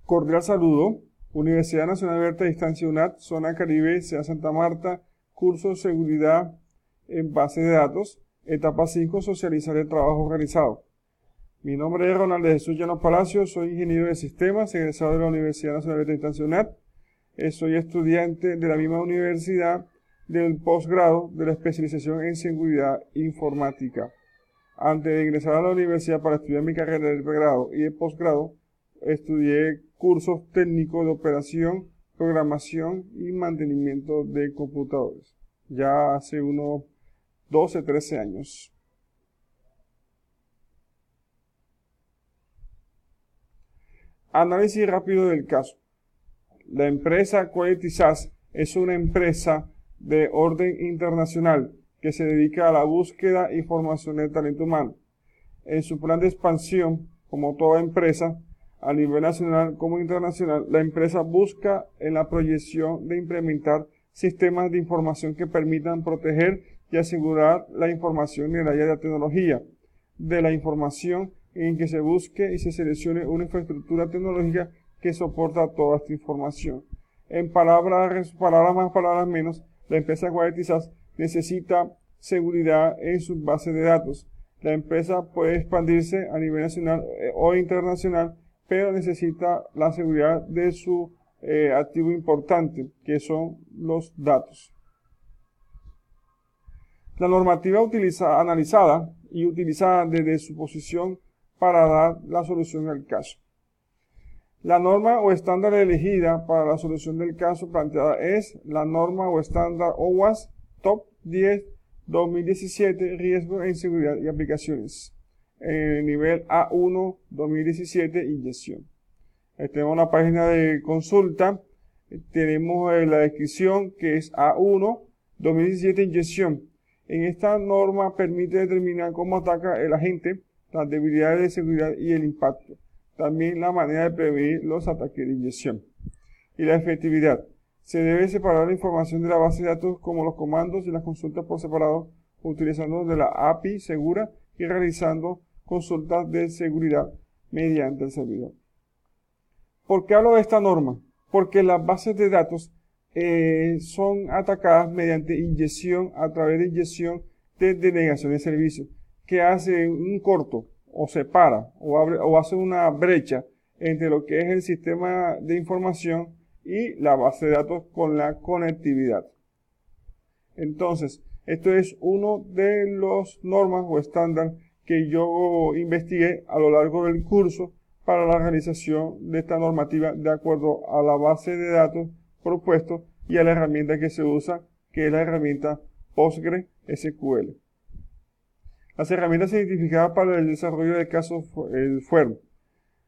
Cordial saludo. Universidad Nacional Abierta a Distancia UNAD, Zona Caribe, Ciudad Santa Marta, curso de Seguridad en Base de Datos, etapa 5, Socializar el trabajo realizado. Mi nombre es Ronald de Jesús Llanos Palacios, soy ingeniero de sistemas, egresado de la Universidad Nacional Abierta a Distancia UNAD. Soy estudiante de la misma universidad del posgrado de la especialización en seguridad informática. Antes de ingresar a la universidad para estudiar mi carrera de pregrado y de posgrado, estudié cursos técnicos de operación, programación y mantenimiento de computadores. Ya hace unos 12, 13 años. Análisis rápido del caso. La empresa Quality SaaS es una empresa de orden internacional que se dedica a la búsqueda y formación del talento humano. En su plan de expansión, como toda empresa, a nivel nacional como internacional, la empresa busca en la proyección de implementar sistemas de información que permitan proteger y asegurar la información en el área de la tecnología, de la información en que se busque y se seleccione una infraestructura tecnológica que soporta toda esta información. En palabras más, palabras menos, la empresa Quality SaaS necesita seguridad en sus bases de datos. La empresa puede expandirse a nivel nacional o internacional, pero necesita la seguridad de su activo importante, que son los datos. La normativa analizada y utilizada desde su posición para dar la solución al caso. La norma o estándar elegida para la solución del caso planteada es la norma o estándar OWASP Top 10 2017 Riesgos en Seguridad y Aplicaciones. Nivel A1 2017 Inyección. Tenemos una página de consulta. Tenemos la descripción que es A1 2017 Inyección. En esta norma permite determinar cómo ataca el agente, las debilidades de seguridad y el impacto. También la manera de prevenir los ataques de inyección. Y la efectividad. Se debe separar la información de la base de datos como los comandos y las consultas por separado, utilizando de la API segura y realizando consultas de seguridad mediante el servidor. ¿Por qué hablo de esta norma? Porque las bases de datos son atacadas mediante inyección, a través de inyección de denegación de servicio, que hace un corto, o separa, o abre, o hace una brecha entre lo que es el sistema de información y la base de datos con la conectividad. Entonces, esto es uno de los normas o estándar que yo investigué a lo largo del curso para la realización de esta normativa de acuerdo a la base de datos propuesto y a la herramienta que se usa, que es la herramienta PostgreSQL. Las herramientas identificadas para el desarrollo de casos fueron: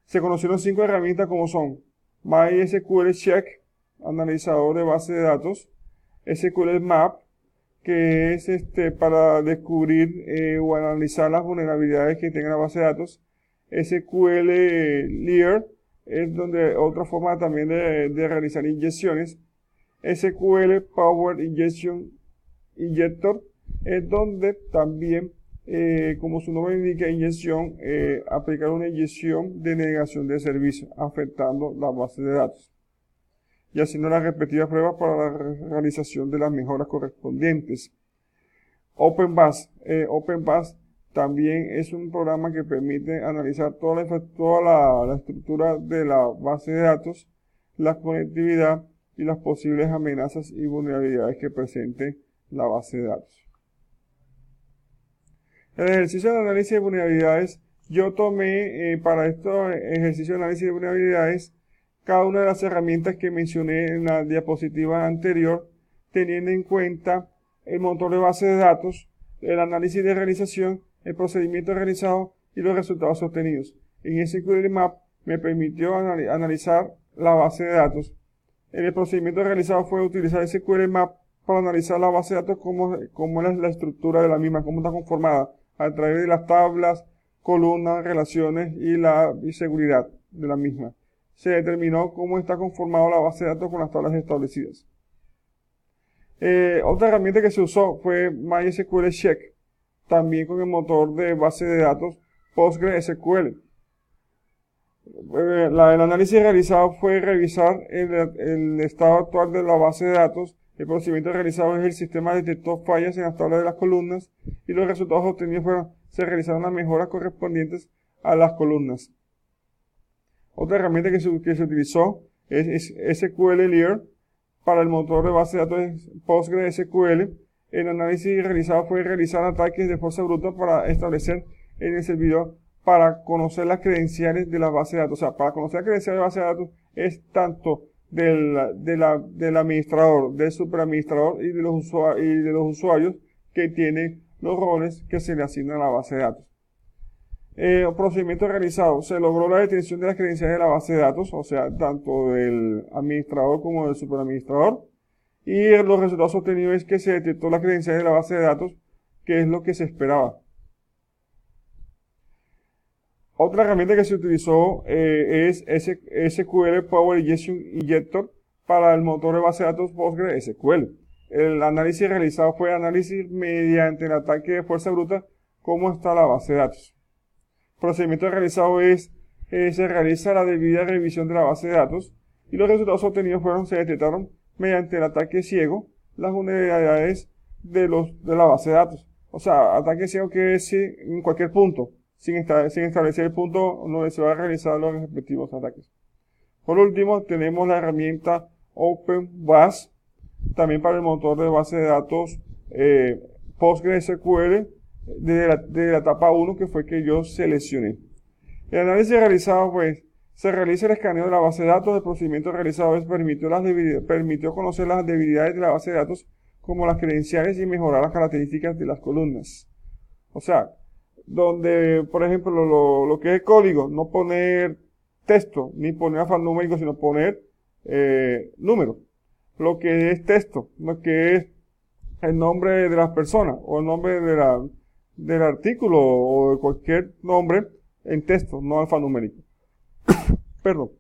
se conocieron 5 herramientas como son MySQL Check, analizador de base de datos; SQL Map, que es para descubrir o analizar las vulnerabilidades que tenga la base de datos; SQL Layer, es donde otra forma también de realizar inyecciones; SQL Power Injector, es donde también como su nombre indica, inyección, aplicar una inyección de negación de servicio, afectando la base de datos, y haciendo las respectivas pruebas para la realización de las mejoras correspondientes. OpenBus también es un programa que permite analizar toda la estructura de la base de datos, la conectividad y las posibles amenazas y vulnerabilidades que presente la base de datos. El ejercicio de análisis de vulnerabilidades, yo tomé para estos ejercicios de análisis de vulnerabilidades cada una de las herramientas que mencioné en la diapositiva anterior, teniendo en cuenta el motor de base de datos, el análisis de realización, el procedimiento realizado y los resultados obtenidos. En SQL Map me permitió analizar la base de datos. En el procedimiento realizado fue utilizar SQL Map para analizar la base de datos, cómo es la estructura de la misma, cómo está conformada, a través de las tablas, columnas, relaciones y la seguridad de la misma. Se determinó cómo está conformada la base de datos con las tablas establecidas. Otra herramienta que se usó fue MySQL Check, también con el motor de base de datos PostgreSQL. El análisis realizado fue revisar el estado actual de la base de datos. El procedimiento realizado es el sistema detectó fallas en las tablas de las columnas y los resultados obtenidos se realizaron las mejoras correspondientes a las columnas. Otra herramienta que se utilizó es SQLier para el motor de base de datos PostgreSQL. El análisis realizado fue realizar ataques de fuerza bruta para establecer en el servidor para conocer las credenciales de la base de datos. O sea, para conocer las credenciales de la base de datos es tanto del administrador, del superadministrador y de los usuarios que tienen los roles que se le asignan a la base de datos. Procedimiento realizado. Se logró la detección de las credenciales de la base de datos, o sea, tanto del administrador como del superadministrador. Y los resultados obtenidos es que se detectó las credenciales de la base de datos, que es lo que se esperaba. Otra herramienta que se utilizó es SQL Power Injector para el motor de base de datos PostgreSQL. El análisis realizado fue análisis mediante el ataque de fuerza bruta, cómo está la base de datos. El procedimiento realizado se realiza la debida revisión de la base de datos y los resultados obtenidos se detectaron mediante el ataque ciego las vulnerabilidades de la base de datos. O sea, ataque ciego que es en cualquier punto, sin establecer el punto donde se van a realizar los respectivos ataques. Por último, tenemos la herramienta OpenBAS, también para el motor de base de datos PostgreSQL de la etapa 1, que fue que yo seleccioné. El análisis realizado, se realiza el escaneo de la base de datos. El procedimiento realizado permitió conocer las debilidades de la base de datos, como las credenciales, y mejorar las características de las columnas. O sea, donde, por ejemplo, lo que es código, no poner texto, ni poner alfanumérico, sino poner número. Lo que es texto, lo que es el nombre de las personas, o el nombre del artículo, o de cualquier nombre en texto, no alfanumérico. Perdón.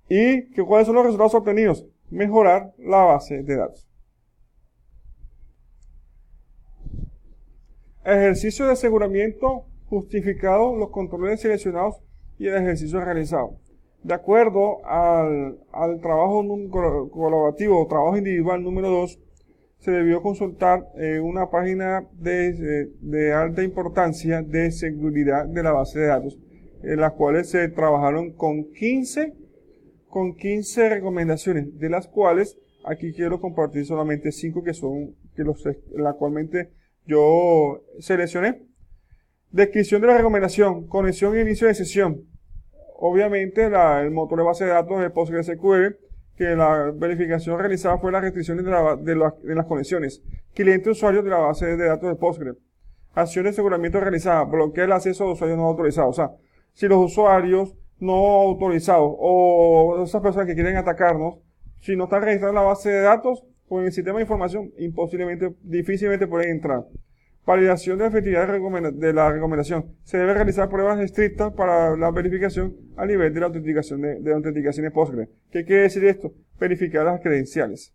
¿Y cuáles son los resultados obtenidos? Mejorar la base de datos. Ejercicio de aseguramiento justificado, los controles seleccionados y el ejercicio realizado. De acuerdo al trabajo colaborativo o trabajo individual número 2, se debió consultar una página de alta importancia de seguridad de la base de datos, en las cuales se trabajaron con 15 recomendaciones, de las cuales aquí quiero compartir solamente 5 la cualmente yo seleccioné. Descripción de la recomendación, conexión e inicio de sesión. Obviamente el motor de base de datos de PostgreSQL, que la verificación realizada fue las restricciones de las conexiones. Cliente usuario de la base de datos de Postgre. Acción de aseguramiento realizada, bloquea el acceso a usuarios no autorizados. O sea, si los usuarios no autorizados o esas personas que quieren atacarnos, si no están registrados en la base de datos o en el sistema de información, difícilmente pueden entrar. Validación de la efectividad de la recomendación. Se debe realizar pruebas estrictas para la verificación a nivel de la autenticación de autenticaciones Postgre. ¿Qué quiere decir esto? Verificar las credenciales.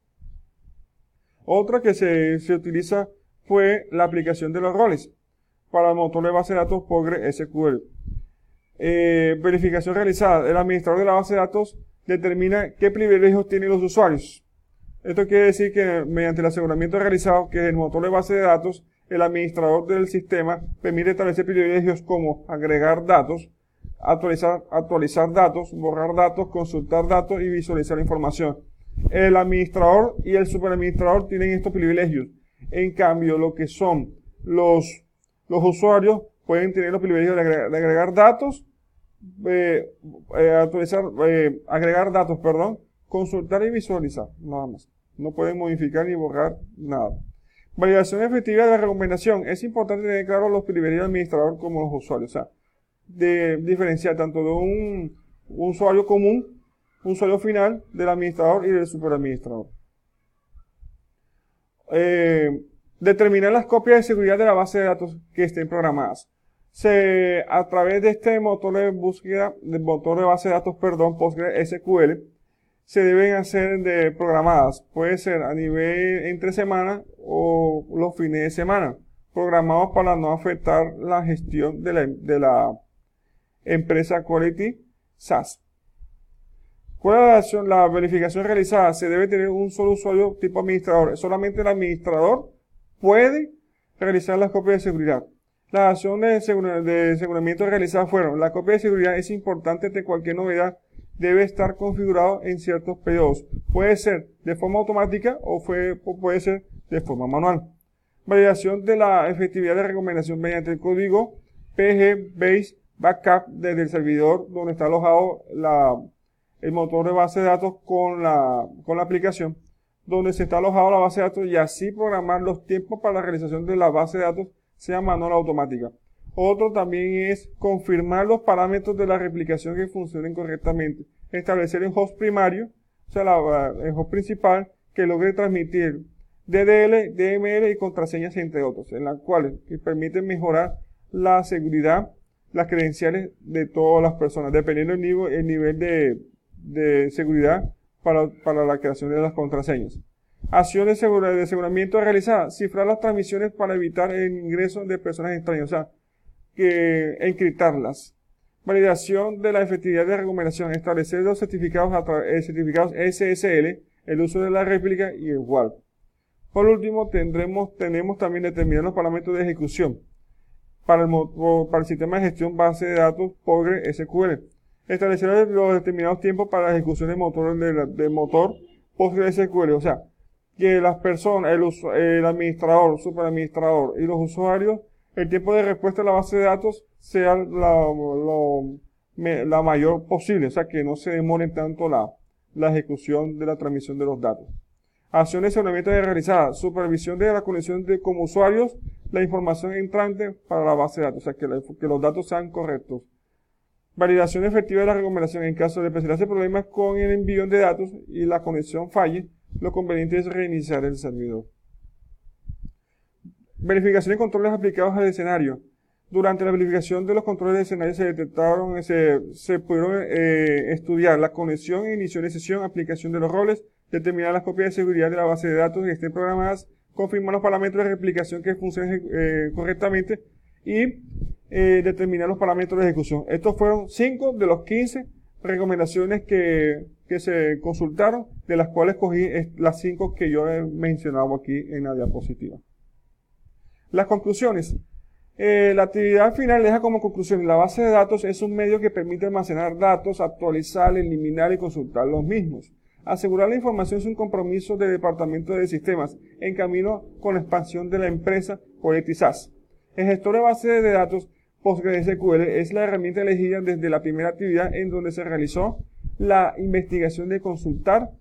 Otra que se utiliza fue la aplicación de los roles para el motor de base de datos PostgreSQL. Verificación realizada. El administrador de la base de datos determina qué privilegios tienen los usuarios. Esto quiere decir que mediante el aseguramiento realizado, que el motor de base de datos, el administrador del sistema permite establecer privilegios como agregar datos, actualizar datos, borrar datos, consultar datos y visualizar información. El administrador y el superadministrador tienen estos privilegios. En cambio, lo que son los usuarios pueden tener los privilegios de agregar datos, agregar datos, consultar y visualizar, nada más. No pueden modificar ni borrar nada. Validación efectiva de la recomendación. Es importante tener claro los privilegios del administrador como los usuarios. O sea, de diferenciar tanto de un usuario común, un usuario final, del administrador y del superadministrador. Determinar las copias de seguridad de la base de datos que estén programadas. A través de este motor de búsqueda, motor de base de datos, PostgreSQL, se deben hacer programadas. Puede ser a nivel entre semana o los fines de semana, programados para no afectar la gestión de empresa Quality SaaS. ¿Cuál es la verificación realizada? Se debe tener un solo usuario tipo administrador. Solamente el administrador puede realizar las copias de seguridad. Las acciones de aseguramiento realizadas fueron: la copia de seguridad es importante ante cualquier novedad, debe estar configurado en ciertos periodos. Puede ser de forma automática o puede ser de forma manual. Validación de la efectividad de recomendación mediante el código PG Base Backup desde el servidor donde está alojado el motor de base de datos con la aplicación donde se está alojado la base de datos, y así programar los tiempos para la realización de la base de datos, sea manual o automática. Otro también es confirmar los parámetros de la replicación que funcionen correctamente. Establecer el host primario, o sea, el host principal, que logre transmitir DDL, DML y contraseñas, entre otros, en las cuales permiten mejorar la seguridad, las credenciales de todas las personas, dependiendo el nivel de seguridad para la creación de las contraseñas. Acciones de aseguramiento realizadas: cifrar las transmisiones para evitar el ingreso de personas extrañas, o sea, encriptarlas. Validación de la efectividad de recomendación: establecer los certificados SSL, el uso de la réplica y el WARP. Por último, tenemos también determinar los parámetros de ejecución para el sistema de gestión base de datos PostgreSQL. Establecer los determinados tiempos para la ejecución del motor PostgreSQL, o sea, que las personas, el administrador, superadministrador y los usuarios, el tiempo de respuesta a la base de datos sea la mayor posible, o sea, que no se demore tanto la ejecución de la transmisión de los datos. Acciones de aseguramiento realizadas: supervisión de la conexión como usuarios, la información entrante para la base de datos, o sea, que los datos sean correctos. Validación efectiva de la recomendación: en caso de presentarse problemas con el envío de datos y la conexión falle, lo conveniente es reiniciar el servidor. Verificación y controles aplicados al escenario. Durante la verificación de los controles de escenario se pudieron estudiar la conexión, inicio de sesión, aplicación de los roles, determinar las copias de seguridad de la base de datos que estén programadas, confirmar los parámetros de replicación que funcionen correctamente y determinar los parámetros de ejecución. Estos fueron 5 de los 15 recomendaciones que se consultaron, de las cuales cogí las 5 que yo he mencionado aquí en la diapositiva. Las conclusiones. La actividad final deja como conclusión: la base de datos es un medio que permite almacenar datos, actualizar, eliminar y consultar los mismos. Asegurar la información es un compromiso del Departamento de Sistemas en camino con la expansión de la empresa Quality SaaS. El gestor de base de datos PostgreSQL es la herramienta elegida desde la primera actividad en donde se realizó la investigación de consultar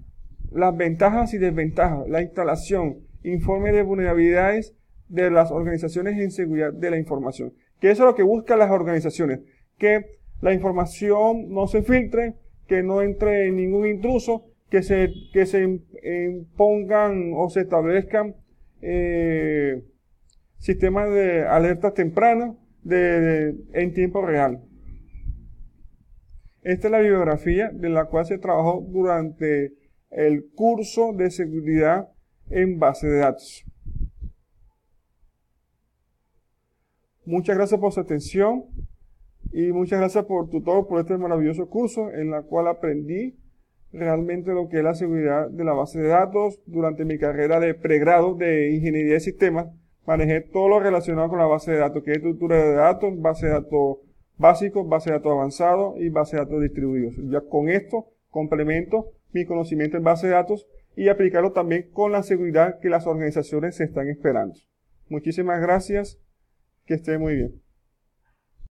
las ventajas y desventajas, la instalación, informe de vulnerabilidades de las organizaciones en seguridad de la información. Que eso es lo que buscan las organizaciones, que la información no se filtre, que no entre ningún intruso, que se impongan o se establezcan sistemas de alertas tempranas en tiempo real. Esta es la bibliografía de la cual se trabajó durante el curso de seguridad en base de datos. Muchas gracias por su atención y muchas gracias por tutor por este maravilloso curso en la cual aprendí realmente lo que es la seguridad de la base de datos. Durante mi carrera de pregrado de ingeniería de sistemas, manejé todo lo relacionado con la base de datos, que es estructura de datos, base de datos básicos, base de datos avanzados y base de datos distribuidos. Ya con esto complemento mi conocimiento en base de datos y aplicarlo también con la seguridad que las organizaciones se están esperando. Muchísimas gracias. Que esté muy bien.